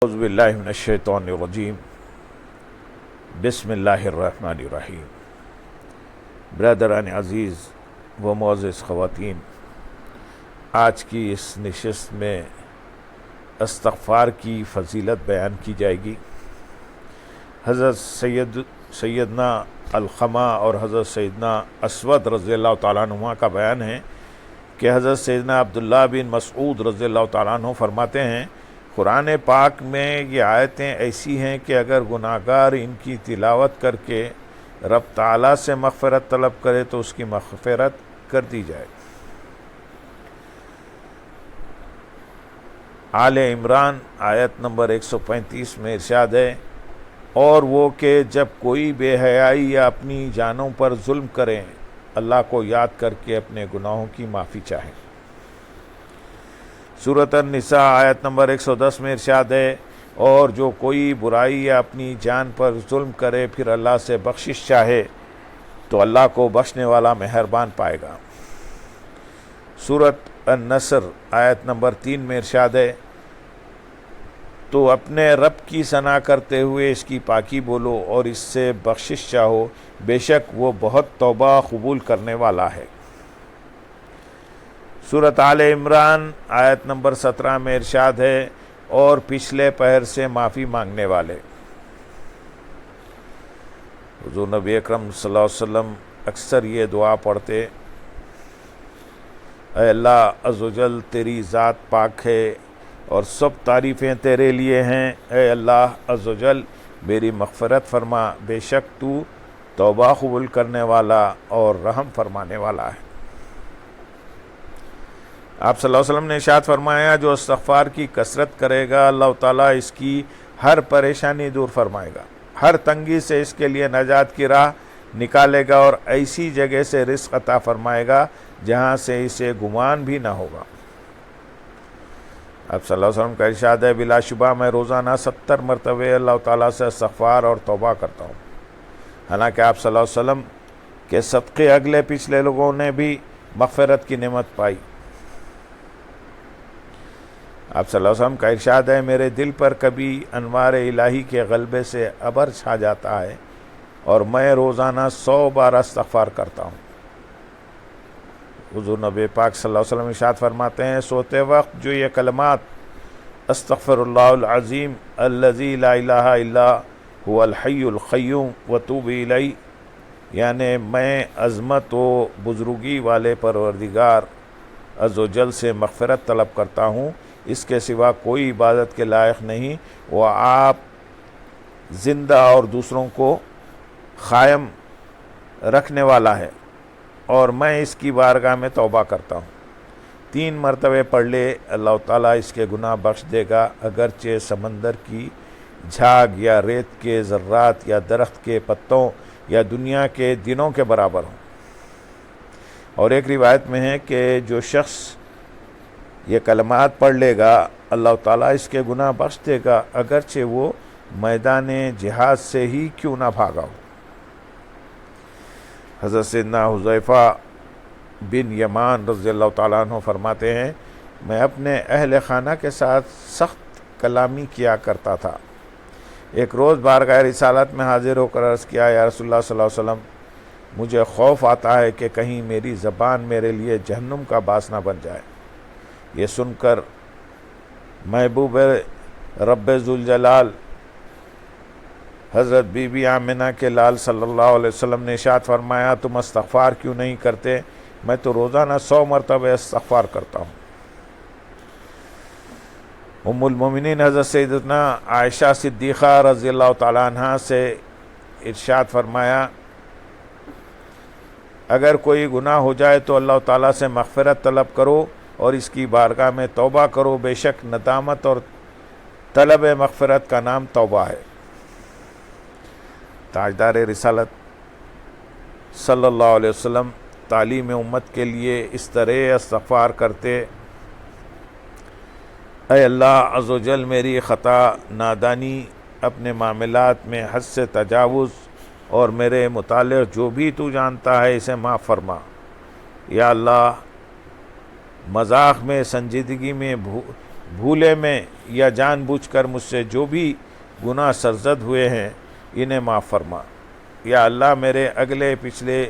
اعوذ باللہ من الشیطان الرجیم بسم اللہ الرحمن الرحیم۔ برادران عزیز و معزز خواتین، آج کی اس نشست میں استغفار کی فضیلت بیان کی جائے گی۔ حضرت سیدنا علقمہ اور حضرت سیدنا اسود رضی اللہ تعالیٰ عنہ کا بیان ہے کہ حضرت سیدنا عبداللہ بن مسعود رضی اللہ تعالیٰ عنہ فرماتے ہیں، قرآن پاک میں یہ آیتیں ایسی ہیں کہ اگر گناہ گار ان کی تلاوت کر کے رب تعالیٰ سے مغفرت طلب کرے تو اس کی مغفرت کر دی جائے۔ آل عمران آیت نمبر 135 میں ارشاد ہے، اور وہ کہ جب کوئی بے حیائی یا اپنی جانوں پر ظلم کریں اللہ کو یاد کر کے اپنے گناہوں کی معافی چاہیں۔ سورۃ النساء آیت نمبر 110 میں ارشاد ہے، اور جو کوئی برائی یا اپنی جان پر ظلم کرے پھر اللہ سے بخشش چاہے تو اللہ کو بخشنے والا مہربان پائے گا۔ سورۃ النصر آیت نمبر 3 میں ارشاد ہے، تو اپنے رب کی ثنا کرتے ہوئے اس کی پاکی بولو اور اس سے بخشش چاہو، بے شک وہ بہت توبہ قبول کرنے والا ہے۔ سورۃ آل عمران آیت نمبر 17 میں ارشاد ہے، اور پچھلے پہر سے معافی مانگنے والے۔ حضور نبی اکرم صلی اللہ علیہ وسلم اکثر یہ دعا پڑھتے، اے اللہ عز و جل تیری ذات پاک ہے اور سب تعریفیں تیرے لیے ہیں، اے اللہ عز و جل میری مغفرت فرما، بے شک تو توبہ قبول کرنے والا اور رحم فرمانے والا ہے۔ آپ صلی اللہ علیہ وسلم نے ارشاد فرمایا، جو استغفار کی کثرت کرے گا اللہ تعالیٰ اس کی ہر پریشانی دور فرمائے گا، ہر تنگی سے اس کے لیے نجات کی راہ نکالے گا اور ایسی جگہ سے رزق عطا فرمائے گا جہاں سے اسے گمان بھی نہ ہوگا۔ آپ صلی اللہ علیہ وسلم کا ارشاد ہے، بلا شبہ میں روزانہ 70 مرتبہ اللہ تعالیٰ سے استغفار اور توبہ کرتا ہوں۔ حالانکہ آپ صلی اللہ علیہ وسلم کے صدقے اگلے پچھلے لوگوں نے بھی مغفرت کی نعمت پائی۔ آپ صلی اللہ علیہ وسلم کا ارشاد ہے، میرے دل پر کبھی انوار الہی کے غلبے سے ابر چھا جاتا ہے اور میں روزانہ 100 بار استغفار کرتا ہوں۔ حضور نبی پاک صلی اللہ علیہ وسلم ارشاد فرماتے ہیں، سوتے وقت جو یہ کلمات استغفر اللہ العظیم الذی لا الہ الا هو الحی القیوم وتوب الیہ، یعنی میں عظمت و بزرگی والے پروردگار عز و جل سے مغفرت طلب کرتا ہوں، اس کے سوا کوئی عبادت کے لائق نہیں، وہ آپ زندہ اور دوسروں کو قائم رکھنے والا ہے، اور میں اس کی بارگاہ میں توبہ کرتا ہوں۔ 3 مرتبہ پڑھ لے اللہ تعالیٰ اس کے گناہ بخش دے گا، اگرچہ سمندر کی جھاگ یا ریت کے ذرات یا درخت کے پتوں یا دنیا کے دنوں کے برابر ہوں۔ اور ایک روایت میں ہے کہ جو شخص یہ کلمات پڑھ لے گا اللہ تعالیٰ اس کے گناہ بخش دے گا، اگرچہ وہ میدان جہاد سے ہی کیوں نہ بھاگا ہو۔ حضرت سیدنا حذیفہ بن یمان رضی اللہ تعالیٰ عنہ فرماتے ہیں، میں اپنے اہل خانہ کے ساتھ سخت کلامی کیا کرتا تھا۔ ایک روز بارگاہ رسالت میں حاضر ہو کر عرض کیا، یا رسول اللہ صلی اللہ علیہ وسلم، مجھے خوف آتا ہے کہ کہیں میری زبان میرے لیے جہنم کا باعث نہ بن جائے۔ یہ سن کر محبوب رب ذوالجلال حضرت بی بی آمنہ کے لال صلی اللہ علیہ وسلم نے ارشاد فرمایا، تم استغفار کیوں نہیں کرتے؟ میں تو روزانہ 100 مرتبہ استغفار کرتا ہوں۔ ام المومنین حضرت سیدتنا عائشہ صدیقہ رضی اللہ تعالیٰ عنہ سے ارشاد فرمایا، اگر کوئی گناہ ہو جائے تو اللہ تعالیٰ سے مغفرت طلب کرو اور اس کی بارگاہ میں توبہ کرو، بے شک ندامت اور طلب مغفرت کا نام توبہ ہے۔ تاجدار رسالت صلی اللہ علیہ وسلم تعلیم امت کے لیے اس طرح استغفار کرتے، اے اللہ عز و جل میری خطا نادانی، اپنے معاملات میں حد سے تجاوز اور میرے متعلق جو بھی تو جانتا ہے اسے معاف فرما۔ یا اللہ مذاق میں، سنجیدگی میں بھولے میں یا جان بوجھ کر مجھ سے جو بھی گناہ سرزد ہوئے ہیں انہیں معاف فرما۔ یا اللہ میرے اگلے پچھلے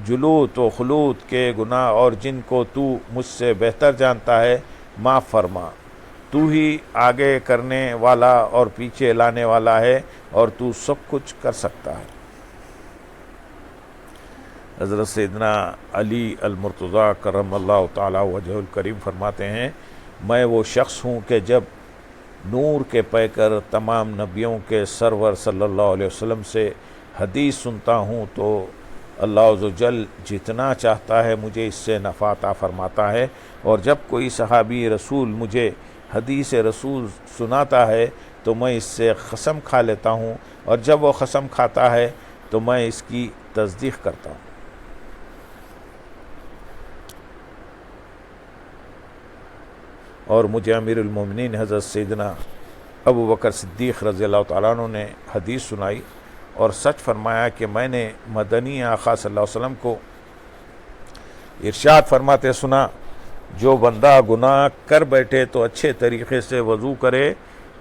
جلوت و خلوت کے گناہ اور جن کو تو مجھ سے بہتر جانتا ہے معاف فرما۔ تو ہی آگے کرنے والا اور پیچھے لانے والا ہے اور تو سب کچھ کر سکتا ہے۔ حضرت سیدنا علی المرتضیٰ کرم اللہ تعالی وجہ الکریم فرماتے ہیں، میں وہ شخص ہوں کہ جب نور کے پیکر تمام نبیوں کے سرور صلی اللہ علیہ وسلم سے حدیث سنتا ہوں تو اللہ عز و جل جتنا چاہتا ہے مجھے اس سے نفع عطا فرماتا ہے، اور جب کوئی صحابی رسول مجھے حدیث رسول سناتا ہے تو میں اس سے قسم کھا لیتا ہوں، اور جب وہ قسم کھاتا ہے تو میں اس کی تصدیق کرتا ہوں۔ اور مجھے امیر المومنین حضرت سیدنا ابو بکر صدیق رضی اللہ تعالیٰ عنہ نے حدیث سنائی اور سچ فرمایا کہ میں نے مدنی آقا صلی اللہ علیہ وسلم کو ارشاد فرماتے سنا، جو بندہ گناہ کر بیٹھے تو اچھے طریقے سے وضو کرے،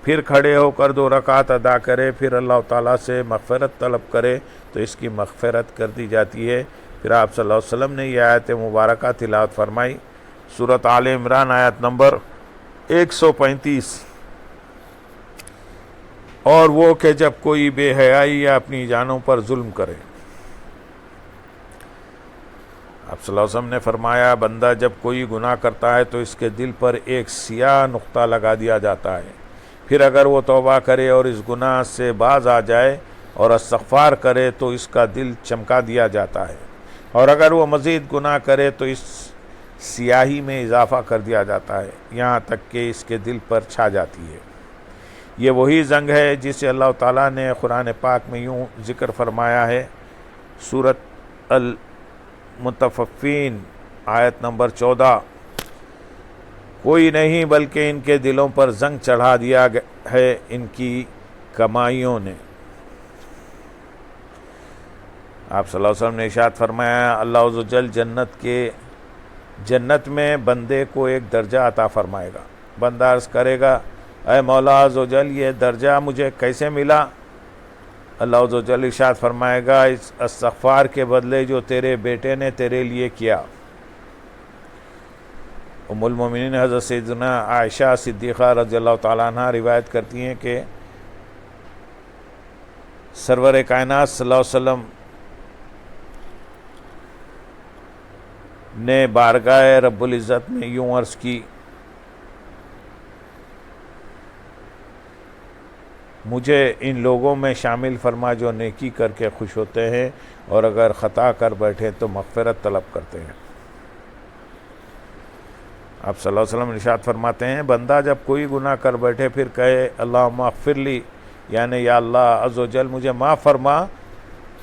پھر کھڑے ہو کر 2 رکعت ادا کرے، پھر اللہ تعالیٰ سے مغفرت طلب کرے تو اس کی مغفرت کر دی جاتی ہے۔ پھر آپ صلی اللہ علیہ وسلم نے یہ آیت مبارکہ تلاوت فرمائی، سورۃ آل عمران آیت نمبر 135، اور وہ کہ جب کوئی بے حیائی یا اپنی جانوں پر ظلم کرے۔ آپ صلی اللہ علیہ وسلم نے فرمایا، بندہ جب کوئی گناہ کرتا ہے تو اس کے دل پر ایک سیاہ نقطہ لگا دیا جاتا ہے، پھر اگر وہ توبہ کرے اور اس گناہ سے باز آ جائے اور استغفار کرے تو اس کا دل چمکا دیا جاتا ہے، اور اگر وہ مزید گناہ کرے تو اس سیاہی میں اضافہ کر دیا جاتا ہے، یہاں تک کہ اس کے دل پر چھا جاتی ہے۔ یہ وہی زنگ ہے جسے اللہ تعالیٰ نے قرآن پاک میں یوں ذکر فرمایا ہے، سورۃ المطففین آیت نمبر 14، کوئی نہیں بلکہ ان کے دلوں پر زنگ چڑھا دیا ہے ان کی کمائیوں نے۔ آپ صلی اللہ علیہ وسلم نے ارشاد فرمایا، اللہ عز و جل جنت میں بندے کو ایک درجہ عطا فرمائے گا۔ بندہ عرض کرے گا، اے مولا عز و جل یہ درجہ مجھے کیسے ملا؟ اللہ عز و جل ارشاد فرمائے گا، اس استغفار کے بدلے جو تیرے بیٹے نے تیرے لیے کیا۔ ام المومنین حضرت سیدنا عائشہ صدیقہ رضی اللہ تعالیٰ عنہ روایت کرتی ہیں کہ سرور کائنات صلی اللہ علیہ وسلم نے بارگاہ رب العزت میں یوں عرض کی، مجھے ان لوگوں میں شامل فرما جو نیکی کر کے خوش ہوتے ہیں اور اگر خطا کر بیٹھے تو مغفرت طلب کرتے ہیں۔ آپ صلی اللہ علیہ وسلم ارشاد فرماتے ہیں، بندہ جب کوئی گناہ کر بیٹھے پھر کہے اللہم اغفر لی، یعنی یا اللہ عز و جل مجھے معاف فرما،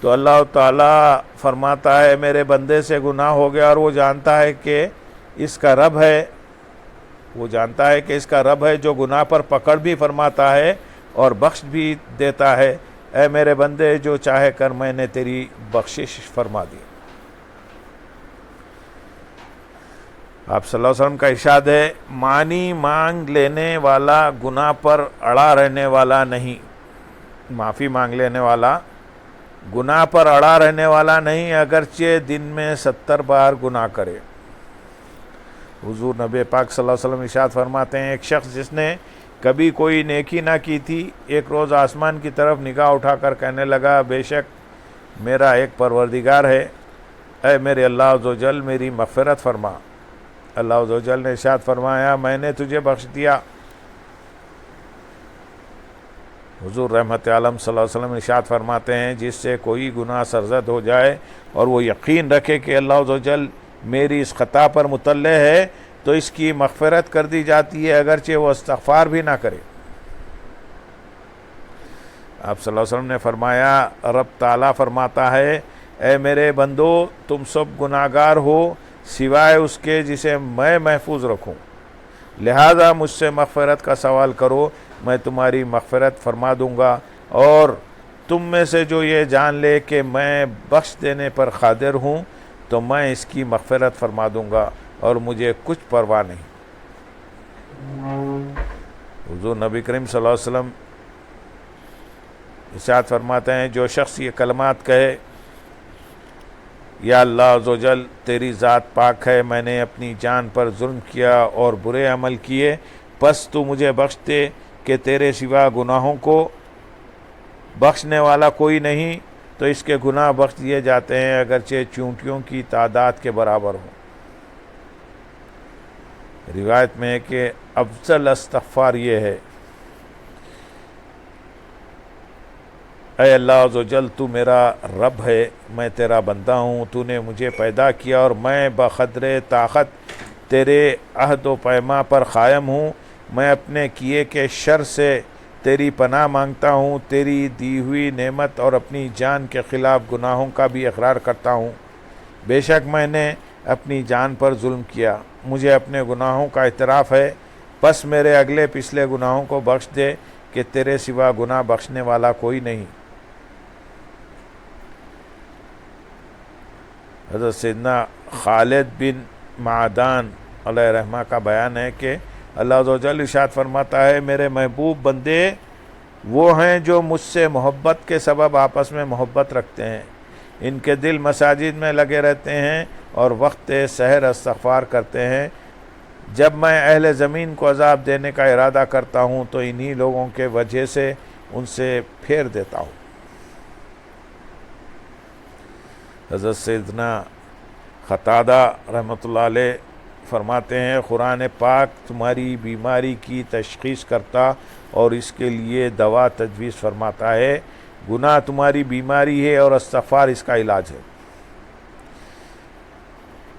تو اللہ تعالیٰ فرماتا ہے میرے بندے سے گناہ ہو گیا اور وہ جانتا ہے کہ اس کا رب ہے، جو گناہ پر پکڑ بھی فرماتا ہے اور بخش بھی دیتا ہے، اے میرے بندے جو چاہے کر میں نے تیری بخشش فرما دی۔ آپ صلی اللہ علیہ وسلم کا ارشاد ہے، معنی مانگ لینے والا گناہ پر اڑا رہنے والا نہیں، معافی مانگ لینے والا گناہ پر اڑا رہنے والا نہیں، اگرچہ دن میں 70 بار گناہ کرے۔ حضور نبی پاک صلی اللہ علیہ وسلم ارشاد فرماتے ہیں، ایک شخص جس نے کبھی کوئی نیکی نہ کی تھی، ایک روز آسمان کی طرف نگاہ اٹھا کر کہنے لگا، بے شک میرا ایک پروردگار ہے، اے میرے اللہ عز و جل میری مغفرت فرما۔ اللہ عز و جل نے ارشاد فرمایا، میں نے تجھے بخش دیا۔ حضور رحمت عالم صلی اللہ علیہ وسلم ارشاد فرماتے ہیں، جس سے کوئی گناہ سرزد ہو جائے اور وہ یقین رکھے کہ اللہ عز و جل میری اس خطا پر مطلع ہے تو اس کی مغفرت کر دی جاتی ہے، اگرچہ وہ استغفار بھی نہ کرے۔ آپ صلی اللہ علیہ وسلم نے فرمایا، رب تعالیٰ فرماتا ہے، اے میرے بندو تم سب گناہگار ہو سوائے اس کے جسے میں محفوظ رکھوں، لہذا مجھ سے مغفرت کا سوال کرو، میں تمہاری مغفرت فرما دوں گا، اور تم میں سے جو یہ جان لے کہ میں بخش دینے پر قادر ہوں تو میں اس کی مغفرت فرما دوں گا اور مجھے کچھ پرواہ نہیں۔ حضور نبی کریم صلی اللہ علیہ وسلم ارشاد فرماتے ہیں جو شخص یہ کلمات کہے یا اللہ عز و جل تیری ذات پاک ہے، میں نے اپنی جان پر ظلم کیا اور برے عمل کیے، پس تو مجھے بخش دے کہ تیرے سوا گناہوں کو بخشنے والا کوئی نہیں، تو اس کے گناہ بخش دیے جاتے ہیں اگرچہ چونٹیوں کی تعداد کے برابر ہوں۔ روایت میں ہے کہ افضل استغفار یہ ہے، اے اللہ عز و جل تو میرا رب ہے، میں تیرا بندہ ہوں، تو نے مجھے پیدا کیا اور میں بقدر طاقت تیرے عہد و پیما پر قائم ہوں، میں اپنے کیے کے شر سے تیری پناہ مانگتا ہوں، تیری دی ہوئی نعمت اور اپنی جان کے خلاف گناہوں کا بھی اقرار کرتا ہوں۔ بے شک میں نے اپنی جان پر ظلم کیا، مجھے اپنے گناہوں کا اعتراف ہے، پس میرے اگلے پچھلے گناہوں کو بخش دے کہ تیرے سوا گناہ بخشنے والا کوئی نہیں۔ حضرت سیدنا خالد بن معدان علیہ رحمہ کا بیان ہے کہ اللہ عز و جل ارشاد فرماتا ہے میرے محبوب بندے وہ ہیں جو مجھ سے محبت کے سبب آپس میں محبت رکھتے ہیں، ان کے دل مساجد میں لگے رہتے ہیں اور وقت سحر استغفار کرتے ہیں، جب میں اہل زمین کو عذاب دینے کا ارادہ کرتا ہوں تو انہی لوگوں کے وجہ سے ان سے پھیر دیتا ہوں۔ حضرت سیدنا قتادہ رحمۃ اللہ علیہ فرماتے ہیں قرآن پاک تمہاری بیماری کی تشخیص کرتا اور اس کے لیے دوا تجویز فرماتا ہے، گناہ تمہاری بیماری ہے اور استغفار اس کا علاج ہے۔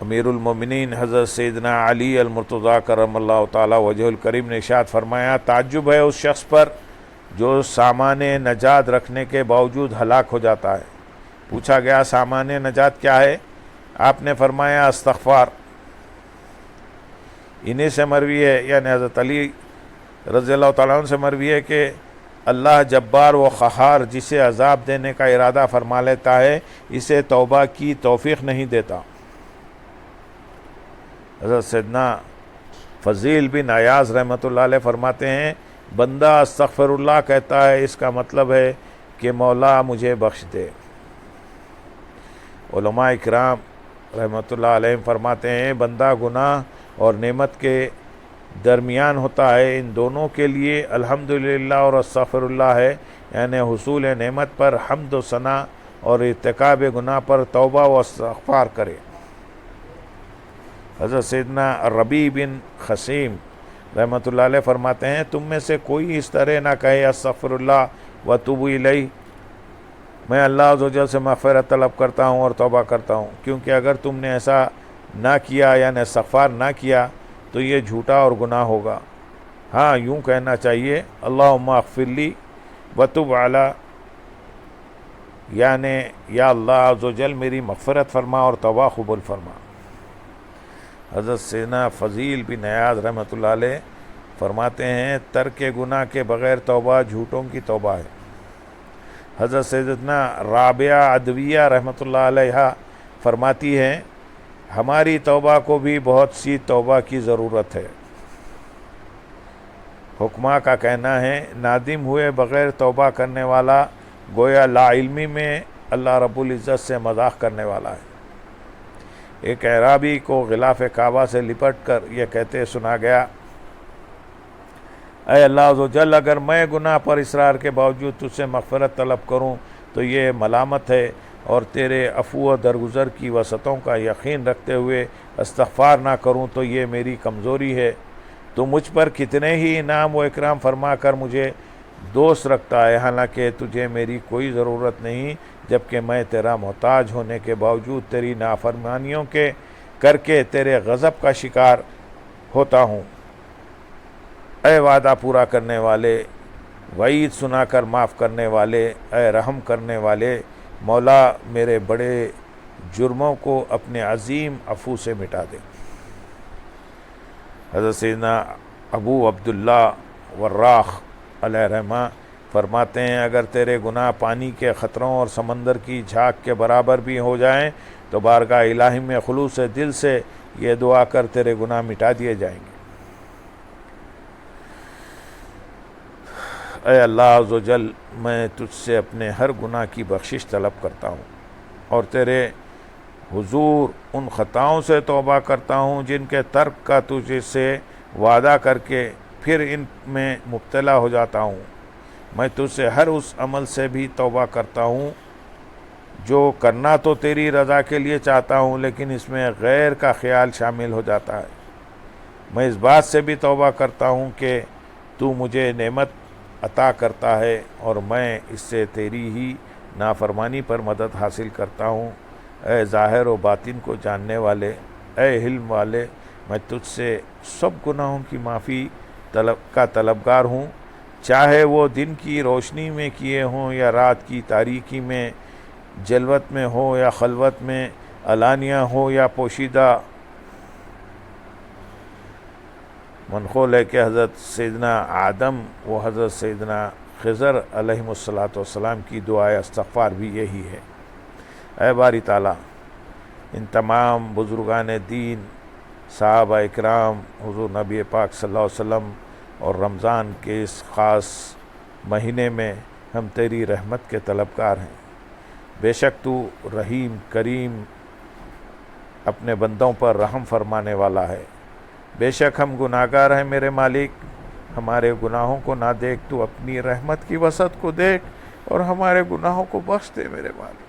امیر المومنین حضرت سیدنا علی المرتضیٰ کرم اللہ تعالی وجہ الکریم نے ارشاد فرمایا تعجب ہے اس شخص پر جو سامان نجات رکھنے کے باوجود ہلاک ہو جاتا ہے۔ پوچھا گیا سامان نجات کیا ہے؟ آپ نے فرمایا استغفار۔ انہیں سے مروی ہے، یعنی حضرت علی رضی اللہ تعالیٰ عنہ سے مروی ہے کہ اللہ جبار و قہار جسے عذاب دینے کا ارادہ فرما لیتا ہے اسے توبہ کی توفیق نہیں دیتا۔ حضرت سیدنا فضیل بن ایاز رحمۃ اللہ علیہ فرماتے ہیں بندہ استغفر اللہ کہتا ہے اس کا مطلب ہے کہ مولا مجھے بخش دے۔ علماء اکرام رحمۃ اللہ علیہ فرماتے ہیں بندہ گناہ اور نعمت کے درمیان ہوتا ہے، ان دونوں کے لیے الحمدللہ اور استغفر اللہ ہے، یعنی حصول نعمت پر حمد و ثنا اور ارتکاب گناہ پر توبہ و استغفار کرے۔ حضرت سیدنا ربیع بن خثیم رحمۃ اللہ علیہ فرماتے ہیں تم میں سے کوئی اس طرح نہ کہے استغفر اللہ و اتوب الیہ، میں اللہ عز و جل سے مغفرت طلب کرتا ہوں اور توبہ کرتا ہوں، کیونکہ اگر تم نے ایسا نہ کیا یعنی استغفار نہ کیا تو یہ جھوٹا اور گناہ ہوگا۔ ہاں یوں کہنا چاہیے اللہم اغفر لی وتب علی، یعنی یا اللہ عز و جل میری مغفرت فرما اور توبہ قبول فرما۔ حضرت سیدنا فضیل بن ایاز رحمۃ اللہ علیہ فرماتے ہیں ترک گناہ کے بغیر توبہ جھوٹوں کی توبہ ہے۔ حضرت سیدنا رابعہ عدویہ رحمۃ اللہ علیہ فرماتی ہیں ہماری توبہ کو بھی بہت سی توبہ کی ضرورت ہے۔ حکماء کا کہنا ہے نادم ہوئے بغیر توبہ کرنے والا گویا لا علمی میں اللہ رب العزت سے مذاق کرنے والا ہے۔ ایک اعرابی کو غلاف کعبہ سے لپٹ کر یہ کہتے سنا گیا اے اللہ عز و جل اگر میں گناہ پر اصرار کے باوجود تجھ سے مغفرت طلب کروں تو یہ ملامت ہے، اور تیرے عفو و درگزر کی وسعتوں کا یقین رکھتے ہوئے استغفار نہ کروں تو یہ میری کمزوری ہے۔ تو مجھ پر کتنے ہی انعام و اکرام فرما کر مجھے دوست رکھتا ہے، حالانکہ تجھے میری کوئی ضرورت نہیں، جبکہ میں تیرا محتاج ہونے کے باوجود تیری نافرمانیوں کے کر کے تیرے غضب کا شکار ہوتا ہوں۔ اے وعدہ پورا کرنے والے، وعید سنا کر معاف کرنے والے، اے رحم کرنے والے، مولا میرے بڑے جرموں کو اپنے عظیم عفو سے مٹا دے۔ حضرت سیدنا ابو عبداللہ وراق علیہ رحمہ فرماتے ہیں اگر تیرے گناہ پانی کے خطروں اور سمندر کی جھاگ کے برابر بھی ہو جائیں تو بارگاہ الہی میں خلوص دل سے یہ دعا کر تیرے گناہ مٹا دیے جائیں گے۔ اے اللہ عز و جل، میں تجھ سے اپنے ہر گناہ کی بخشش طلب کرتا ہوں اور تیرے حضور ان خطاؤں سے توبہ کرتا ہوں جن کے ترک کا تجھے سے وعدہ کر کے پھر ان میں مبتلا ہو جاتا ہوں۔ میں تجھ سے ہر اس عمل سے بھی توبہ کرتا ہوں جو کرنا تو تیری رضا کے لیے چاہتا ہوں لیکن اس میں غیر کا خیال شامل ہو جاتا ہے۔ میں اس بات سے بھی توبہ کرتا ہوں کہ تو مجھے نعمت عطا کرتا ہے اور میں اس سے تیری ہی نافرمانی پر مدد حاصل کرتا ہوں۔ اے ظاہر و باطن کو جاننے والے، اے علم والے، میں تجھ سے سب گناہوں کی معافی کا طلبگار ہوں، چاہے وہ دن کی روشنی میں کیے ہوں یا رات کی تاریکی میں، جلوت میں ہو یا خلوت میں، علانیہ ہو یا پوشیدہ۔ منقول ہے کہ حضرت سیدنا آدم و حضرت سیدنا خضر علیہ السلام کی دعائے استغفار بھی یہی ہے۔ اے باری تعالیٰ، ان تمام بزرگان دین، صحابہ اکرام، حضور نبی پاک صلی اللہ علیہ وسلم اور رمضان کے اس خاص مہینے میں ہم تیری رحمت کے طلبگار ہیں۔ بے شک تو رحیم کریم، اپنے بندوں پر رحم فرمانے والا ہے۔ بے شک ہم گناہگار ہیں میرے مالک، ہمارے گناہوں کو نہ دیکھ، تو اپنی رحمت کی وسعت کو دیکھ اور ہمارے گناہوں کو بخش دے میرے مالک۔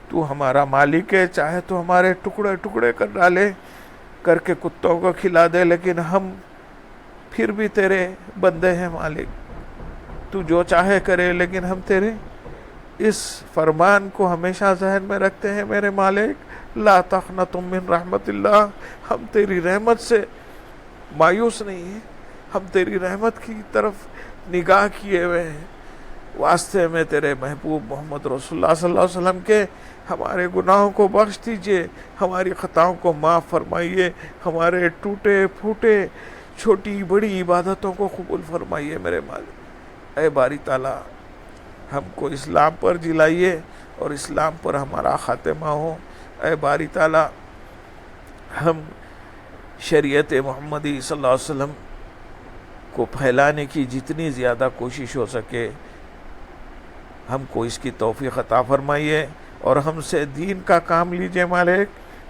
تو ہمارا مالک ہے، چاہے تو ہمارے ٹکڑے ٹکڑے کر ڈالے، کر کے کتوں کو کھلا دے، لیکن ہم پھر بھی تیرے بندے ہیں مالک۔ تو جو چاہے کرے، لیکن ہم تیرے اس فرمان کو ہمیشہ ذہن میں رکھتے ہیں میرے مالک۔ لا تقنطوا من رحمت اللہ، ہم تیری رحمت سے مایوس نہیں ہیں، ہم تیری رحمت کی طرف نگاہ کیے ہوئے ہیں۔ واسطے میں تیرے محبوب محمد رسول اللہ صلی اللہ علیہ وسلم کے ہمارے گناہوں کو بخش دیجئے، ہماری خطاؤں کو معاف فرمائیے، ہمارے ٹوٹے پھوٹے چھوٹی بڑی عبادتوں کو قبول فرمائیے میرے مالک۔ اے باری تعالیٰ، ہم کو اسلام پر جلائیے اور اسلام پر ہمارا خاتمہ ہو۔ اے باری تعالیٰ، ہم شریعت محمدی صلی اللہ علیہ وسلم کو پھیلانے کی جتنی زیادہ کوشش ہو سکے ہم کو اس کی توفیق عطا فرمائیے، اور ہم سے دین کا کام لیجئے مالک،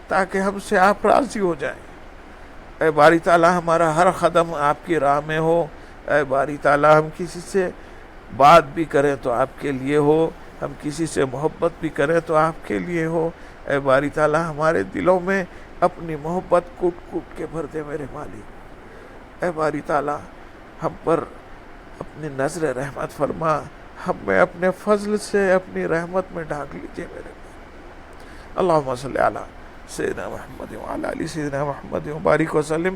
تاکہ ہم سے آپ راضی ہو جائیں۔ اے باری تعالیٰ، ہمارا ہر قدم آپ کی راہ میں ہو۔ اے باری تعالیٰ، ہم کسی سے بات بھی کریں تو آپ کے لیے ہو، ہم کسی سے محبت بھی کریں تو آپ کے لیے ہو۔ اے باری تعالیٰ، ہمارے دلوں میں اپنی محبت کوٹ کوٹ کے بھر دے میرے مالک۔ اے باری تعالیٰ، ہم پر اپنی نظر رحمت فرما، ہمیں اپنے فضل سے اپنی رحمت میں ڈھانک لیجئے میرے مالک۔ اللہم صلی علی سیدنا محمد وعلی آل سیدنا محمد وبارک وسلم۔